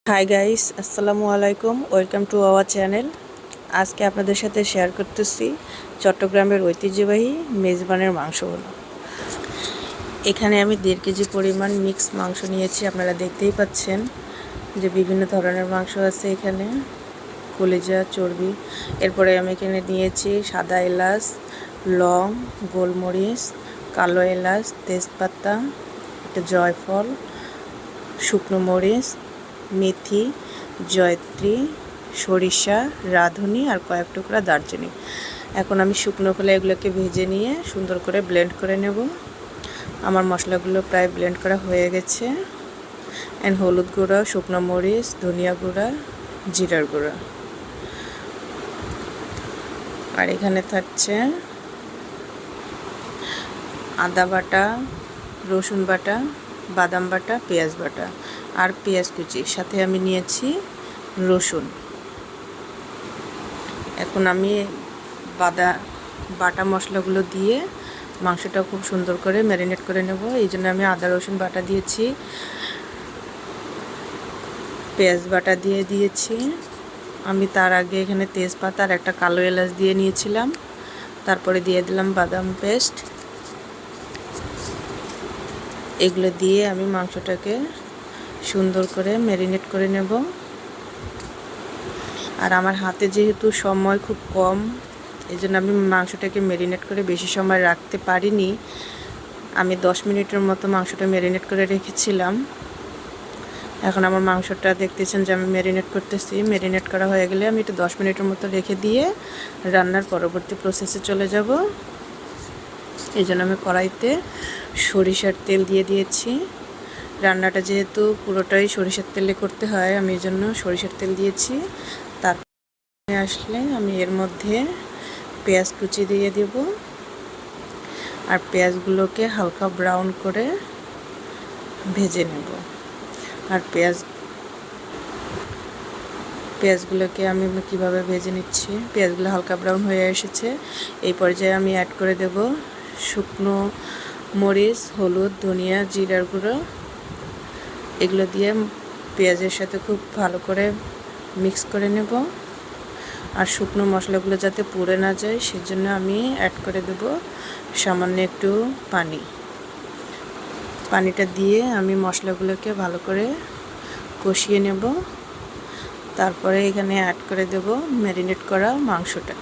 Hi guys, আসসালামু আলাইকুম। Welcome to our channel. আজকে আপনাদের সাথে শেয়ার করতেছি চট্টগ্রামের ঐতিহ্যবাহী মেজবানের মাংসগুলো। এখানে আমি 1.5 কেজি পরিমাণ মিক্স মাংস নিয়েছি। আপনারা দেখতেই পাচ্ছেন যে বিভিন্ন ধরনের মাংস আছে এখানে, কলিজা, চর্বি। এরপরে আমি এখানে নিয়েছি সাদা এলাচ, লং, গোলমরিচ, কালো এলাচ, তেজপাতা, একটা জয়ফল, শুকনো মরিচ, মেথি, জয়ত্রী, সরিষা, রাঁধুনি আর কয়েক টুকরা দারচিনি। এখন আমি শুকনো খোলা এগুলোকে ভেজে নিয়ে সুন্দর করে ব্লেন্ড করে নেব। আমার মশলাগুলো প্রায় ব্লেন্ড করা হয়ে গেছে। অ্যান্ড হলুদ গুঁড়া, শুকনো মরিচ, ধনিয়া গুঁড়া, জিরার গুঁড়া। আর এখানে থাকছে আদা বাটা, রসুন বাটা, বাদাম বাটা, পেঁয়াজ বাটা আর পেঁয়াজ কুচি, সাথে আমি নিয়েছি রসুন। এখন আমি বাটা মশলাগুলো দিয়ে মাংসটা খুব সুন্দর করে ম্যারিনেট করে নেব। এই জন্য আমি আদা রসুন বাটা দিয়েছি, পেঁয়াজ বাটা দিয়ে দিয়েছি। আমি তার আগে এখানে তেজপাতা আর একটা কালো এলাচ দিয়ে নিয়েছিলাম। তারপরে দিয়ে দিলাম বাদাম পেস্ট। এগুলো দিয়ে আমি মাংসটাকে সুন্দর করে ম্যারিনেট করে নেব। আর আমার হাতে যেহেতু সময় খুব কম, এই জন্য আমি মাংসটাকে ম্যারিনেট করে বেশি সময় রাখতে পারিনি। আমি 10 মিনিটের মতো মাংসটা ম্যারিনেট করে রেখেছিলাম। এখন আমার মাংসটা দেখতেছেন যে আমি ম্যারিনেট করতেছি। ম্যারিনেট করা হয়ে গেলে আমি এটা 10 মিনিটের মতো রেখে দিয়ে রান্নার পরবর্তী প্রসেসে চলে যাব। এই জন্য আমি কড়াইতে সরিষার তেল দিয়ে দিয়েছি। রান্নাটা যেহেতু পুরোটাই সরিষার তেলে করতে হয়, আমি এই জন্য সরিষার তেল দিয়েছি। তারপরে আসলে আমি এর মধ্যে পেঁয়াজ কুচি দিয়ে দেব। আর পেঁয়াজগুলোকে হালকা ব্রাউন করে ভেজে নেব। আর পেঁয়াজগুলোকে আমি কিভাবে ভেজে নিচ্ছি, পেঁয়াজগুলো হালকা ব্রাউন হয়ে এসেছে। এই পর্যায়ে আমি অ্যাড করে দেব শুকনো মরিচ, হলুদ, ধনিয়া, জিরার গুঁড়ো। এগুলো দিয়ে পেঁয়াজের সাথে খুব ভালো করে মিক্স করে নেব। আর শুকনো মশলাগুলো যাতে পুড়ে না যায় সেজন্য আমি অ্যাড করে দেব সামান্য একটু পানি। পানিটা দিয়ে আমি মশলাগুলোকে ভালো করে কষিয়ে নেব। তারপরে এখানে অ্যাড করে দেব ম্যারিনেট করা মাংসটা।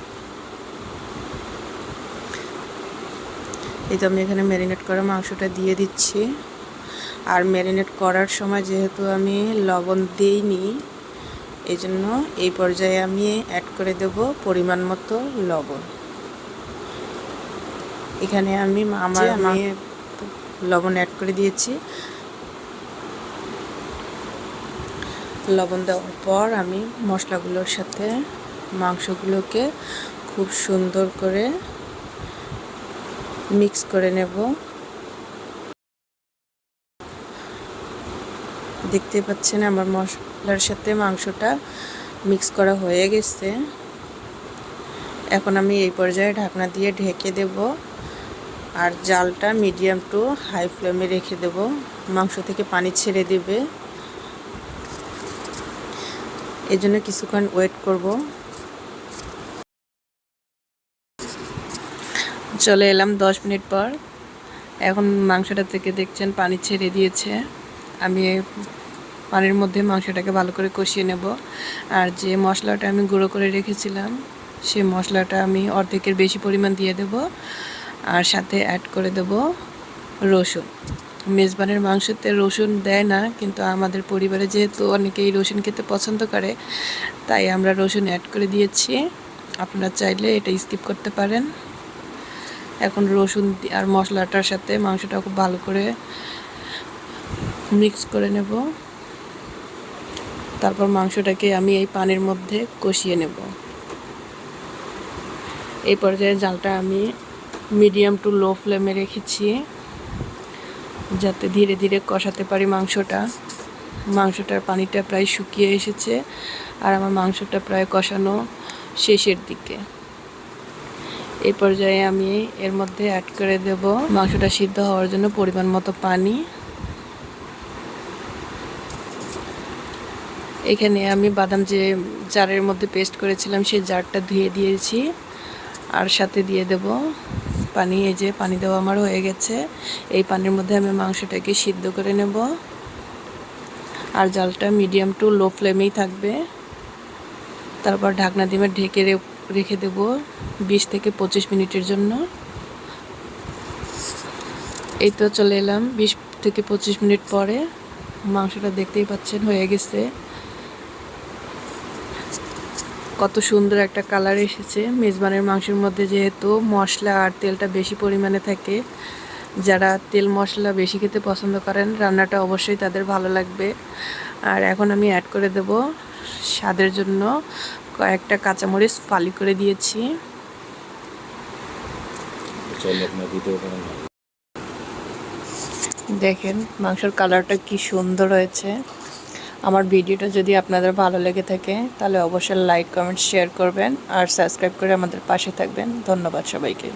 এই তো আমি এখানে ম্যারিনেট করা মাংসটা দিয়ে দিচ্ছি। আর ম্যারিনেট করার সময় যেহেতু আমি লবণ দিইনি, এই জন্য এই পর্যায়ে আমি অ্যাড করে দেব পরিমাণ মতো লবণ। এখানে আমি লবণ অ্যাড করে দিয়েছি। লবণ দেওয়ার পর আমি মশলাগুলোর সাথে মাংসগুলোকে খুব সুন্দর করে মিক্স করে নেব। দেখতে পাচ্ছেন আমার মশলার সাথে মাংসটা মিক্স করা হয়ে গেছে। এখন আমি এই পর্যায়ে ঢাকনা দিয়ে ঢেকে দেব। আর জালটা মিডিয়াম টু হাই ফ্লেমে রেখে দেব। মাংস থেকে পানি ছেড়ে দেবে, এই জন্য কিছুক্ষণ ওয়েট করব। চলে এলাম 10 মিনিট পর। এখন মাংসটা থেকে দেখছেন পানি ছেড়ে দিয়েছে। আমি পানির মধ্যে মাংসটাকে ভালো করে কষিয়ে নেব। আর যে মশলাটা আমি গুঁড়ো করে রেখেছিলাম সেই মশলাটা আমি অর্ধেকের বেশি পরিমাণ দিয়ে দেব। আর সাথে অ্যাড করে দেব রসুন। মেজবানের মাংসতে রসুন দেয় না, কিন্তু আমাদের পরিবারে যেহেতু অনেকেই রসুন খেতে পছন্দ করে, তাই আমরা রসুন অ্যাড করে দিয়েছি। আপনারা চাইলে এটা স্কিপ করতে পারেন। এখন রসুন আর মশলাটার সাথে মাংসটা খুব ভালো করে মিক্স করে নেব। তারপর মাংসটাকে আমি এই পানির মধ্যে কষিয়ে নেব। এই পর্যায়ে জালটা আমি মিডিয়াম টু লো ফ্লেমে রেখেছি, যাতে ধীরে ধীরে কষাতে পারি মাংসটার পানিটা প্রায় শুকিয়ে এসেছে। আর আমার মাংসটা প্রায় কষানো শেষের দিকে। এই পর্যায়ে আমি এর মধ্যে অ্যাড করে দেব মাংসটা সিদ্ধ হওয়ার জন্য পরিমাণ মতো পানি। এখানে আমি বাদাম যে জারের মধ্যে পেস্ট করেছিলাম সেই জারটা ধুয়ে দিয়েছি, আর সাথে দিয়ে দেব পানি। এই যে পানি দেওয়া আমার হয়ে গেছে। এই পানির মধ্যে আমি মাংসটাকে সিদ্ধ করে নেব, আর জালটা মিডিয়াম টু লো ফ্লেমেই থাকবে। তারপর ঢাকনা দিয়ে ঢেকে রেখে দেব 20 থেকে 25 মিনিটের জন্য। এই তো চলে এলাম 20 থেকে 25 মিনিট পরে। মাংসটা দেখতেই পাচ্ছেন হয়ে গেছে। কত সুন্দর একটা কালার এসেছে। মেজবানের মাংসের মধ্যে যেহেতু মশলা আর তেলটা বেশি পরিমাণে থাকে, যারা তেল মশলা বেশি খেতে পছন্দ করেন রান্নাটা অবশ্যই তাদের ভালো লাগবে। আর এখন আমি অ্যাড করে দেব স্বাদের জন্য কয়েকটা কাঁচামরিচ ফালি করে দিয়েছি। দেখেন মাংসের কালারটা কি সুন্দর হয়েছে। আমার ভিডিওটা যদি আপনাদের ভালো লেগে থাকে তাহলে অবশ্যই লাইক, কমেন্ট, শেয়ার করবেন আর সাবস্ক্রাইব করে আমাদের পাশে থাকবেন। ধন্যবাদ সবাইকে।